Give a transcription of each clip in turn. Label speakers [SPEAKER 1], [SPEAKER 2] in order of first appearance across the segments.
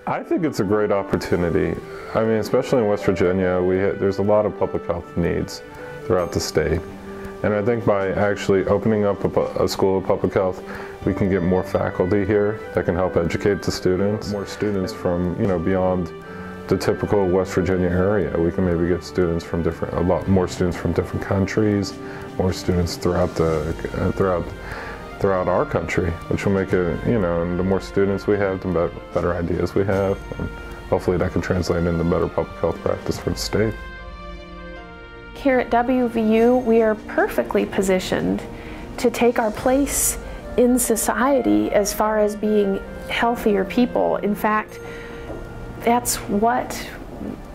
[SPEAKER 1] I think it's a great opportunity. I mean, especially in West Virginia, there's a lot of public health needs throughout the state. And I think by actually opening up a school of public health, we can get more faculty here that can help educate the students. More students from, beyond the typical West Virginia area. We can maybe get students from a lot more students from different countries, more students throughout our country, which will make it, and the more students we have, the better ideas we have, and hopefully that can translate into better public health practice for the state.
[SPEAKER 2] Here at WVU, we are perfectly positioned to take our place in society as far as being healthier people. In fact, that's what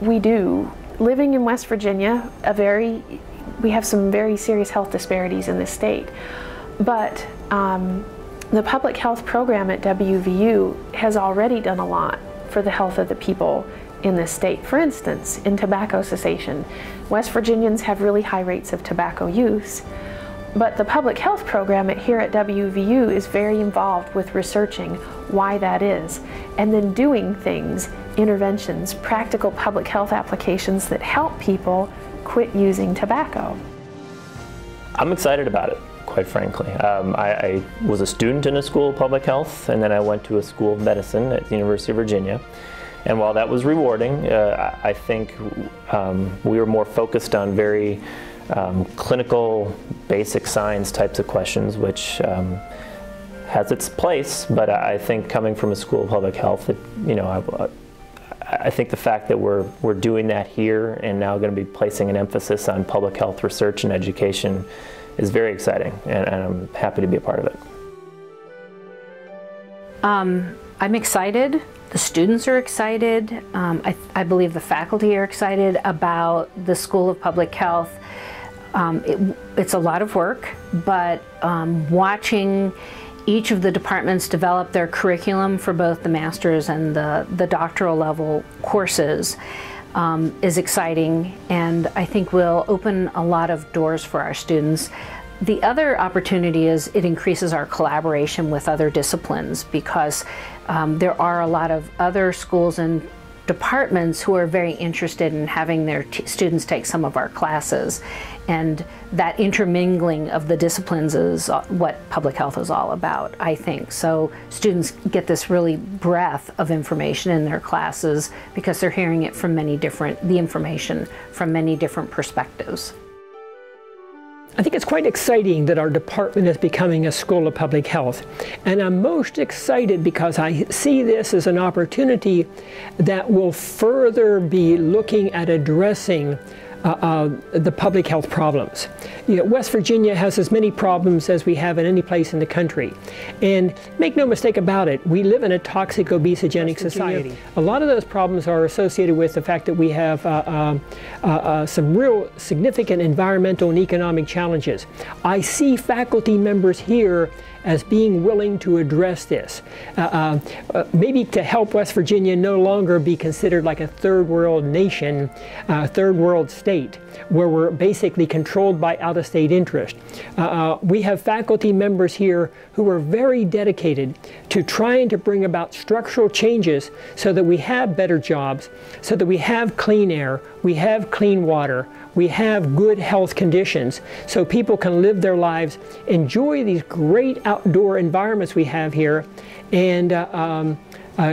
[SPEAKER 2] we do. Living in West Virginia, we have some very serious health disparities in this state. But the public health program at WVU has already done a lot for the health of the people in this state. For instance, in tobacco cessation, West Virginians have really high rates of tobacco use, but the public health program here at WVU is very involved with researching why that is, and then doing things, interventions, practical public health applications that help people quit using tobacco.
[SPEAKER 3] I'm excited about it, quite frankly. I was a student in a school of public health, and then I went to a school of medicine at the University of Virginia. And while that was rewarding, I think we were more focused on very clinical, basic science types of questions, which has its place. But I think coming from a school of public health, I think the fact that we're doing that here and now going to be placing an emphasis on public health research and education is very exciting, and I'm happy to be a part of it.
[SPEAKER 4] I'm excited. The students are excited. I believe the faculty are excited about the School of Public Health. It's a lot of work, but watching each of the departments develop their curriculum for both the master's and the doctoral level courses is exciting, and I think will open a lot of doors for our students. The other opportunity is it increases our collaboration with other disciplines, because there are a lot of other schools and departments who are very interested in having their students take some of our classes, and that intermingling of the disciplines is what public health is all about, I think. So students get this really breadth of information in their classes because they're hearing it from the information from many different perspectives.
[SPEAKER 5] I think it's quite exciting that our department is becoming a school of public health. And I'm most excited because I see this as an opportunity that will further be looking at addressing the public health problems. West Virginia has as many problems as we have in any place in the country. And make no mistake about it, we live in a toxic, obesogenic society. A lot of those problems are associated with the fact that we have some real significant environmental and economic challenges. I see faculty members here as being willing to address this. Maybe to help West Virginia no longer be considered like a third world nation, third world state, where we're basically controlled by out-of-state interest. We have faculty members here who are very dedicated to trying to bring about structural changes so that we have better jobs, so that we have clean air, we have clean water, we have good health conditions, so people can live their lives, enjoy these great outdoor environments we have here, and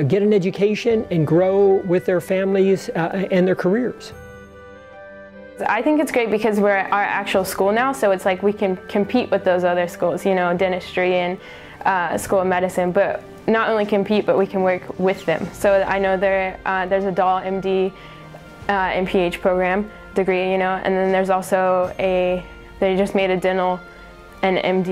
[SPEAKER 5] get an education and grow with their families and their careers.
[SPEAKER 6] I think it's great because we're at our actual school now, so it's like we can compete with those other schools, dentistry and School of Medicine, but not only compete, but we can work with them. So I know there's a DAL MD MPH program degree, and then there's also they just made a dental and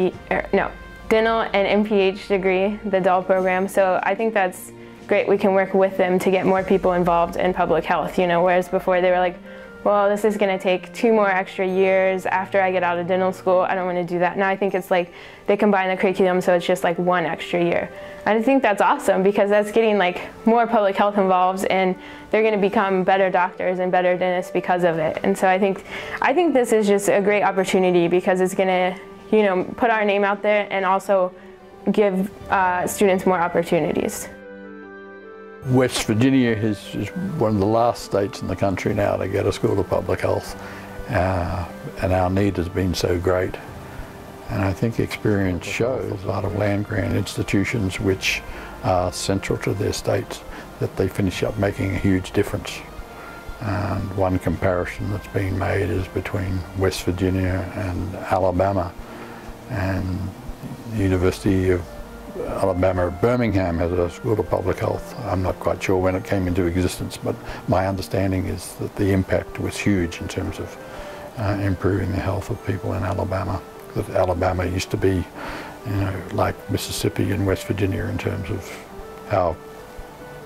[SPEAKER 6] dental and MPH degree, the DAL program. So I think that's great. We can work with them to get more people involved in public health, whereas before they were like, well, this is going to take 2 more extra years after I get out of dental school. I don't want to do that. Now I think it's like they combine the curriculum, so it's just like 1 extra year. I think that's awesome because that's getting like more public health involved, and they're going to become better doctors and better dentists because of it. And so I think this is just a great opportunity because it's going to, put our name out there and also give students more opportunities.
[SPEAKER 7] West Virginia is one of the last states in the country now to get a school of public health, and our need has been so great. And I think experience shows a lot of land-grant institutions which are central to their states, that they finish up making a huge difference. And one comparison that's been made is between West Virginia and Alabama. And the University of Alabama at Birmingham has a school of public health. I'm not quite sure when it came into existence, but my understanding is that the impact was huge in terms of improving the health of people in Alabama. Because Alabama used to be, you know, like Mississippi and West Virginia in terms of how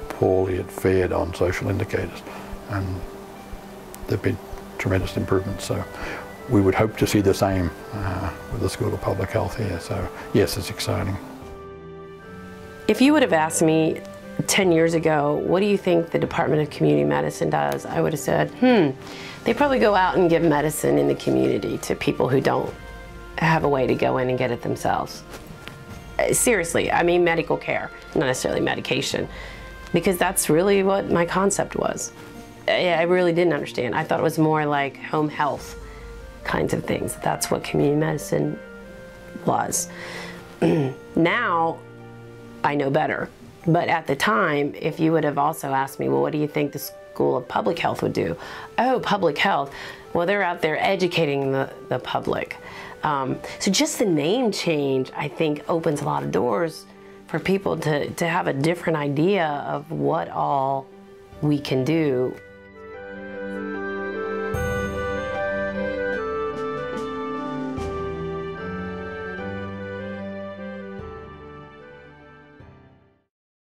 [SPEAKER 7] poorly it fared on social indicators. And there have been tremendous improvements. So we would hope to see the same with the School of Public Health here. So yes, it's exciting.
[SPEAKER 8] If you would have asked me 10 years ago, what do you think the Department of Community Medicine does? I would have said, they probably go out and give medicine in the community to people who don't have a way to go in and get it themselves. Seriously, I mean medical care, not necessarily medication, because that's really what my concept was. I really didn't understand. I thought it was more like home health kinds of things. That's what community medicine was. Now, I know better. But at the time, if you would have also asked me, well, what do you think the School of Public Health would do? Oh, public health. Well, they're out there educating the public. So just the name change, I think, opens a lot of doors for people to have a different idea of what all we can do.